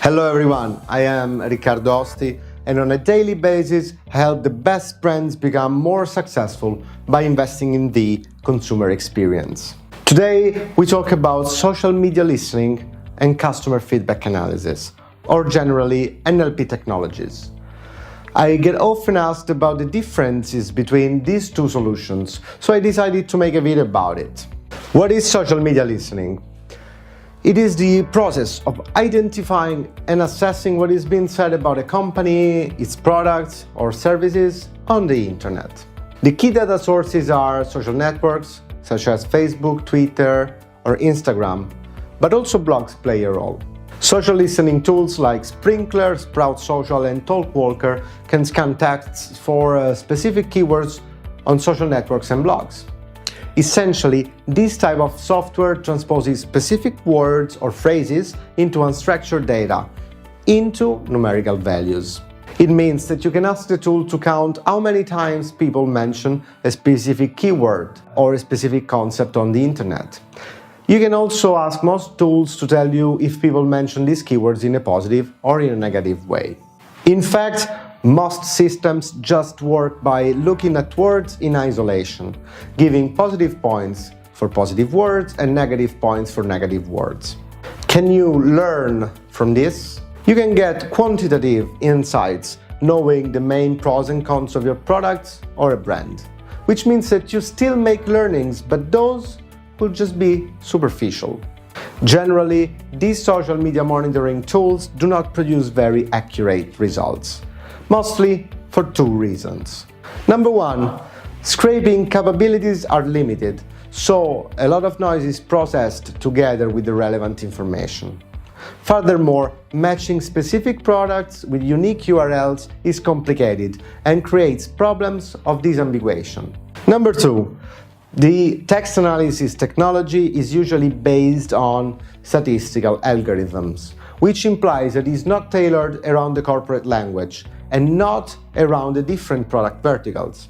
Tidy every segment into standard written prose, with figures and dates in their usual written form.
Hello everyone, I am Riccardo Osti, and on a daily basis I help the best brands become more successful by investing in the consumer experience. Today we talk about social media listening and customer feedback analysis, or generally NLP technologies. I get often asked about the differences between these two solutions, so I decided to make a video about it. What is social media listening? It is the process of identifying and assessing what is being said about a company, its products or services on the internet. The key data sources are social networks such as Facebook, Twitter or Instagram, but also blogs play a role. Social listening tools like Sprinklr, Sprout Social and Talkwalker can scan texts for specific keywords on social networks and blogs. Essentially, this type of software transposes specific words or phrases into unstructured data, into numerical values. It means that you can ask the tool to count how many times people mention a specific keyword or a specific concept on the internet. You can also ask most tools to tell you if people mention these keywords in a positive or in a negative way. In fact, most systems just work by looking at words in isolation, giving positive points for positive words and negative points for negative words. Can you learn from this? You can get quantitative insights knowing the main pros and cons of your products or a brand, which means that you still make learnings, but those will just be superficial. Generally, these social media monitoring tools do not produce very accurate results. Mostly for two reasons. Number one, scraping capabilities are limited, so a lot of noise is processed together with the relevant information. Furthermore, matching specific products with unique URLs is complicated and creates problems of disambiguation. Number two, the text analysis technology is usually based on statistical algorithms, which implies that it is not tailored around the corporate language and not around the different product verticals.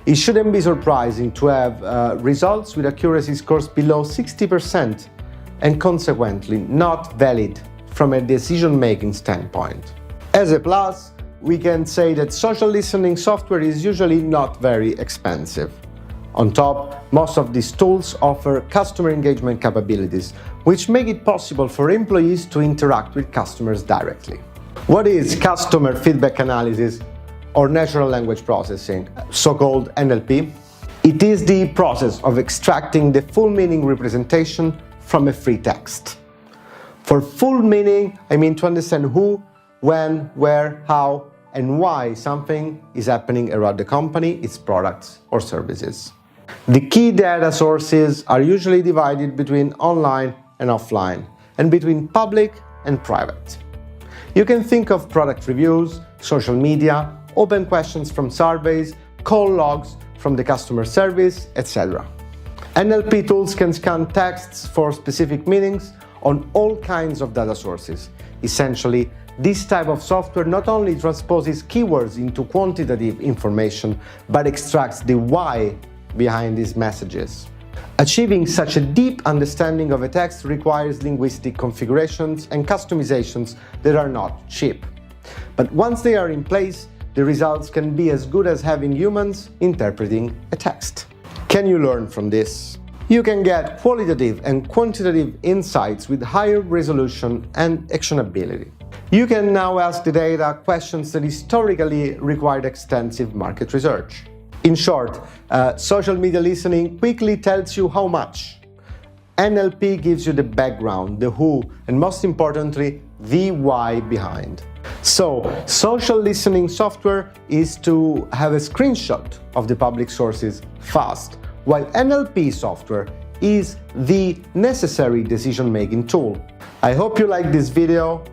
It shouldn't be surprising to have results with accuracy scores below 60% and consequently not valid from a decision-making standpoint. As a plus, we can say that social listening software is usually not very expensive. On top, most of these tools offer customer engagement capabilities, which make it possible for employees to interact with customers directly. What is customer feedback analysis or natural language processing, so-called NLP? It is the process of extracting the full meaning representation from a free text. For full meaning, I mean to understand who, when, where, how, and why something is happening around the company, its products or services. The key data sources are usually divided between online and offline, and between public and private. You can think of product reviews, social media, open questions from surveys, call logs from the customer service, etc. NLP tools can scan texts for specific meanings on all kinds of data sources. Essentially, this type of software not only transposes keywords into quantitative information, but extracts the why behind these messages. Achieving such a deep understanding of a text requires linguistic configurations and customizations that are not cheap. But once they are in place, the results can be as good as having humans interpreting a text. Can you learn from this? You can get qualitative and quantitative insights with higher resolution and actionability. You can now ask the data questions that historically required extensive market research. In short, social media listening quickly tells you how much. NLP gives you the background, the who, and most importantly, the why behind. So, social listening software is to have a screenshot of the public sources fast, while NLP software is the necessary decision-making tool. I hope you liked this video.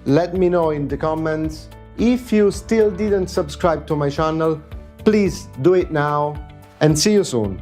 Let me know in the comments. If you still didn't subscribe to my channel, please do it now, and see you soon.